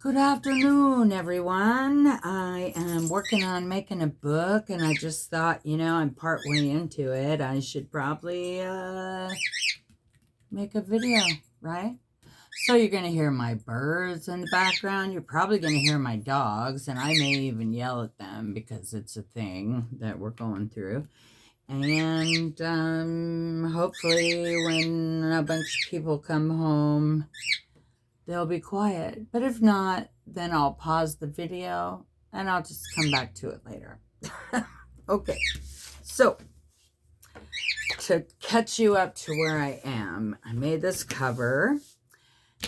Good afternoon, everyone. I am working on making a book, and I just thought, I'm partway into it. I should probably make a video, right? So you're going to hear my birds in the background. You're probably going to hear my dogs, and I may even yell at them because it's a thing that we're going through. And hopefully when a bunch of people come home, they'll be quiet. But if not, then I'll pause the video and I'll just come back to it later. Okay, so to catch you up to where I am, I made this cover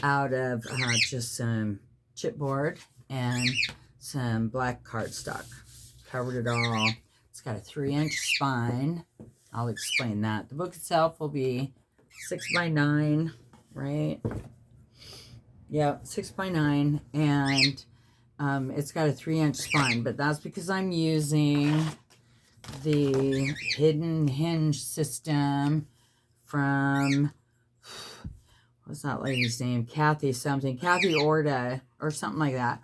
out of just some chipboard and some black cardstock. Covered it all. It's got a 3-inch spine. I'll explain that. The book itself will be 6 by 9, right? Yeah, 6 by 9, and it's got a 3-inch spine, but that's because I'm using the hidden hinge system from, what's that lady's name? Kathy Orta, or something like that.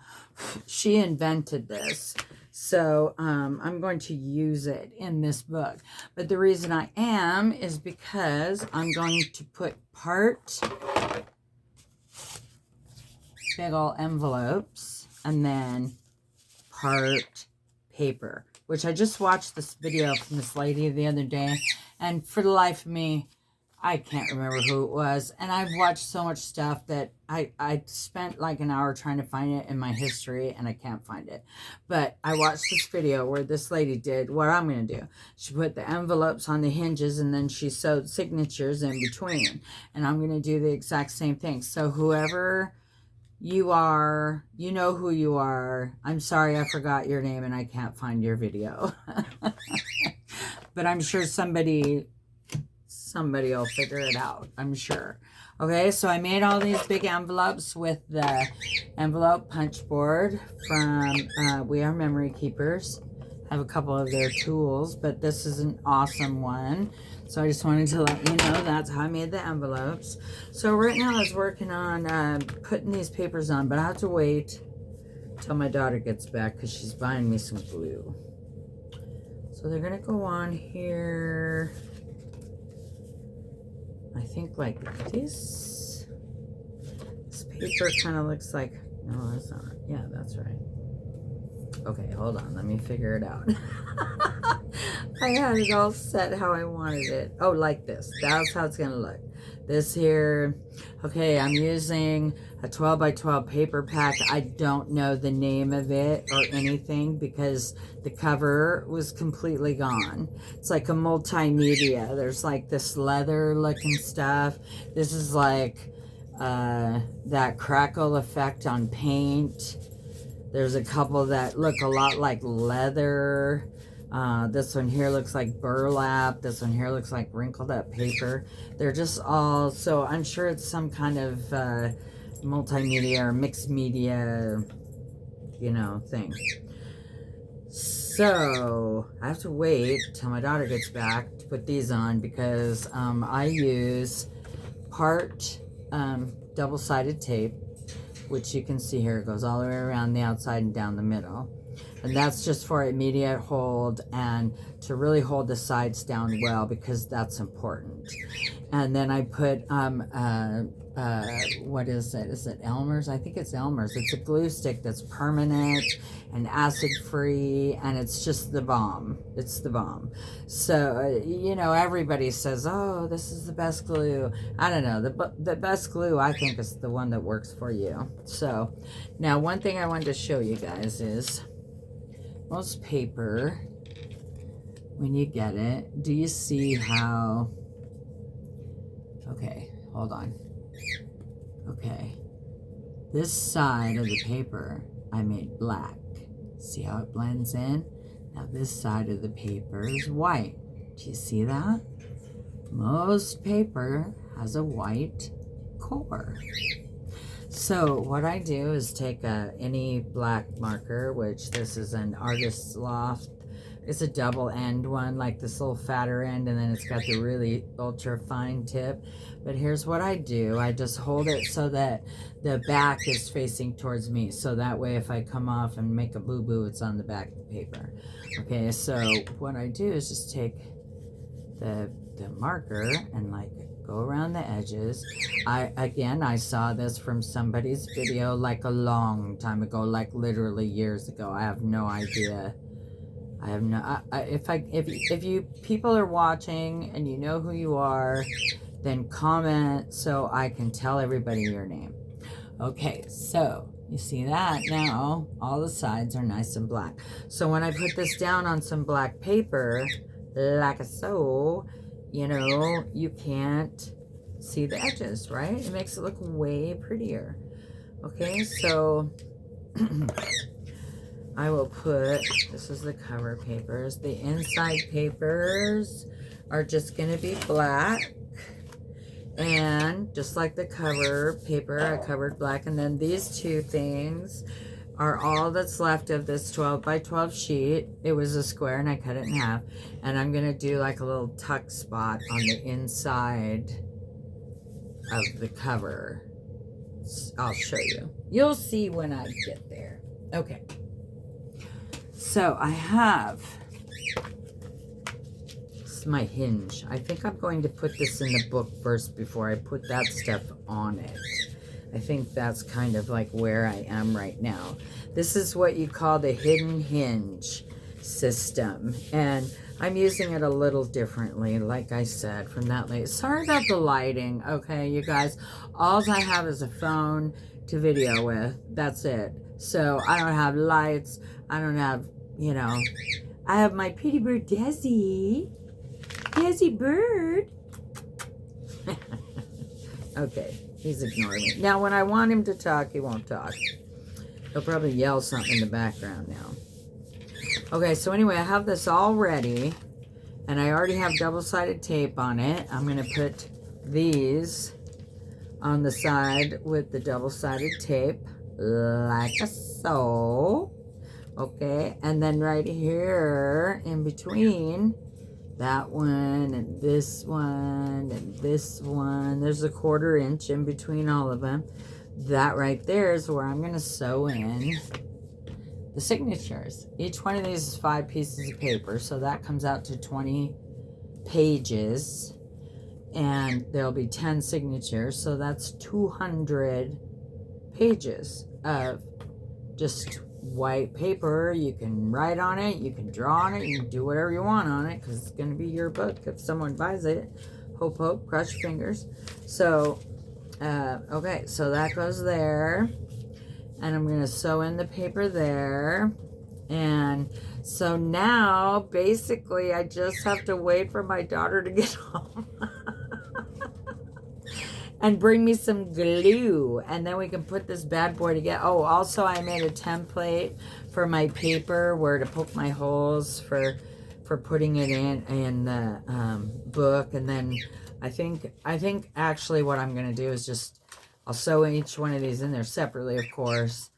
She invented this. So I'm going to use it in this book. But the reason I am is because I'm going to put part big old envelopes and then part paper, which I just watched this video from this lady the other day, and for the life of me, I can't remember who it was. And I've watched so much stuff that I spent like an hour trying to find it in my history, and I can't find it. But I watched this video where this lady did what I'm going to do. She put the envelopes on the hinges, and then she sewed signatures in between. And I'm going to do the exact same thing. So whoever you are, you know who you are. I'm sorry I forgot your name and I can't find your video. But I'm sure somebody will figure it out, I'm sure. Okay, so I made all these big envelopes with the envelope punch board from We Are Memory Keepers. I have a couple of their tools, but this is an awesome one. So I just wanted to let you know that's how I made the envelopes. So right now I was working on putting these papers on, but I have to wait till my daughter gets back because she's buying me some glue. So they're going to go on here, I think like this. This paper kind of looks like, no, that's not. Yeah, that's right. Okay, hold on. Let me figure it out. I had it all set how I wanted it. Oh, like this. That's how it's going to look. This here. Okay, I'm using a 12 by 12 paper pack. I don't know the name of it or anything because the cover was completely gone. It's like a multimedia. There's like this leather looking stuff. This is like that crackle effect on paint. There's a couple that look a lot like leather. This one here looks like burlap. This one here looks like wrinkled up paper. They're just all, so I'm sure it's some kind of multimedia or mixed media, thing. So I have to wait till my daughter gets back to put these on because I use part double-sided tape, which you can see here. It goes all the way around the outside and down the middle. And that's just for immediate hold and to really hold the sides down well because that's important. And then I put, what is it? Is it Elmer's? I think it's Elmer's. It's a glue stick that's permanent and acid-free, and it's just the bomb. It's the bomb. So, everybody says, oh, this is the best glue. I don't know. The best glue, I think, is the one that works for you. So, now one thing I wanted to show you guys is most paper, when you get it, do you see how, okay, hold on. Okay, this side of the paper I made black. See how it blends in? Now this side of the paper is white. Do you see that? Most paper has a white core. So what I do is take any black marker, which this is an Artist's Loft It's a double end one, like this little fatter end, and then it's got the really ultra fine tip. But here's what I do. I just hold it so that the back is facing towards me. So that way if I come off and make a boo-boo, it's on the back of the paper. Okay, so what I do is just take the marker and like go around the edges. I saw this from somebody's video like a long time ago, like literally years ago. I have no idea. I have no, if you people are watching and you know who you are, then comment so I can tell everybody your name. Okay, so you see that now all the sides are nice and black. So when I put this down on some black paper, like so, you know, you can't see the edges, right? It makes it look way prettier. Okay, so I will put, this is the cover papers. The inside papers are just going to be black. And just like the cover paper, I covered black. And then these two things are all that's left of this 12 by 12 sheet. It was a square and I cut it in half. And I'm going to do like a little tuck spot on the inside of the cover. I'll show you. You'll see when I get there. Okay. So I have my hinge. I think I'm going to put this in the book first before I put that stuff on it. I think that's kind of like where I am right now. This is what you call the hidden hinge system, and I'm using it a little differently, like I said, from that late. Sorry about the lighting, okay, you guys. All I have is a phone to video with. That's it. So I don't have lights. I don't have, you know, I have my pretty bird Desi. Desi bird. Okay, he's ignoring me. Now, when I want him to talk, he won't talk. He'll probably yell something in the background now. Okay, so anyway, I have this all ready, and I already have double-sided tape on it. I'm going to put these on the side with the double-sided tape, like so. Okay, and then right here in between that one and this one and this one, there's a 1/4 inch in between all of them. That right there is where I'm going to sew in the signatures. Each one of these is 5 pieces of paper, so that comes out to 20 pages, and there'll be 10 signatures, so that's 200 pages of just white paper. You can write on it, you can draw on it, you can do whatever you want on it, because it's going to be your book if someone buys it. Hope, hope, cross your fingers. So okay, so that goes there, and I'm going to sew in the paper there. And so now basically I just have to wait for my daughter to get home and bring me some glue, and then we can put this bad boy together. Oh, also I made a template for my paper where to poke my holes for putting it in the book. And then I think actually what I'm gonna do is just, I'll sew each one of these in there separately, of course,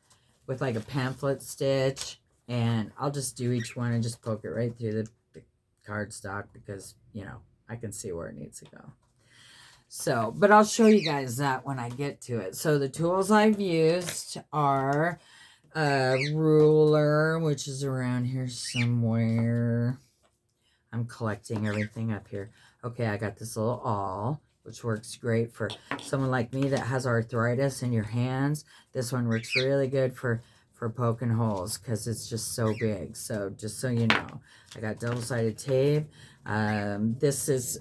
with like a pamphlet stitch, and I'll just do each one and just poke it right through the cardstock, because, you know, I can see where it needs to go. So, but I'll show you guys that when I get to it. So the tools I've used are a ruler, which is around here somewhere. I'm collecting everything up here. Okay, I got this little awl, which works great for someone like me that has arthritis in your hands. This one works really good for poking holes because it's just so big. So just so you know, I got double-sided tape. This is,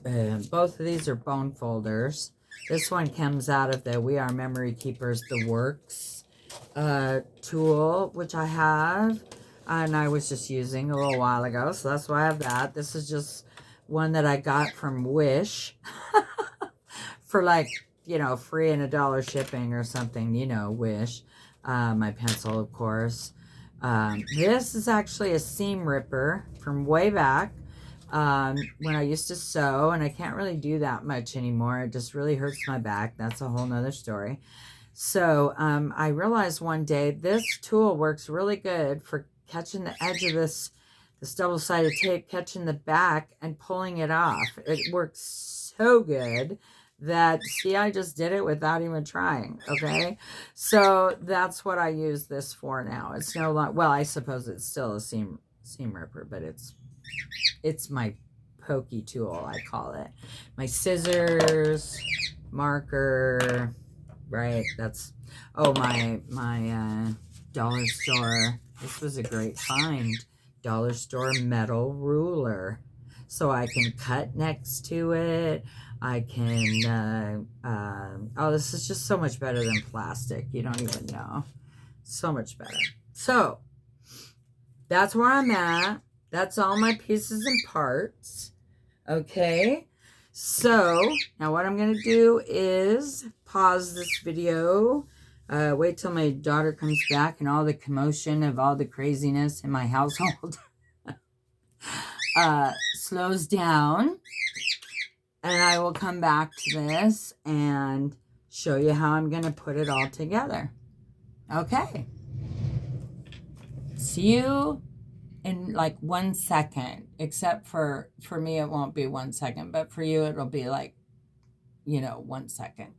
both of these are bone folders. This one comes out of the We Are Memory Keepers, the Works tool, which I have, and I was just using a little while ago, so that's why I have that. This is just one that I got from Wish for, like, you know, free and $1 shipping or something, you know, Wish. My pencil, of course. This is actually a seam ripper from way back when I used to sew, and I can't really do that much anymore. It just really hurts my back. That's a whole nother story. So I realized one day this tool works really good for catching the edge of this double-sided tape, catching the back and pulling it off. It works so good that, see, I just did it without even trying, okay? So that's what I use this for now. It's no longer, well, I suppose it's still a seam ripper, but it's my pokey tool, I call it. My scissors, marker, right? That's, oh, my dollar store. This was a great find. Dollar store metal ruler. So I can cut next to it. I can, oh, this is just so much better than plastic. You don't even know. So much better. So that's where I'm at. That's all my pieces and parts. Okay. So now what I'm going to do is pause this video. Wait till my daughter comes back and all the commotion of all the craziness in my household slows down. And I will come back to this and show you how I'm going to put it all together. Okay. See you in like 1 second, except for me, it won't be 1 second, but for you, it'll be like, 1 second.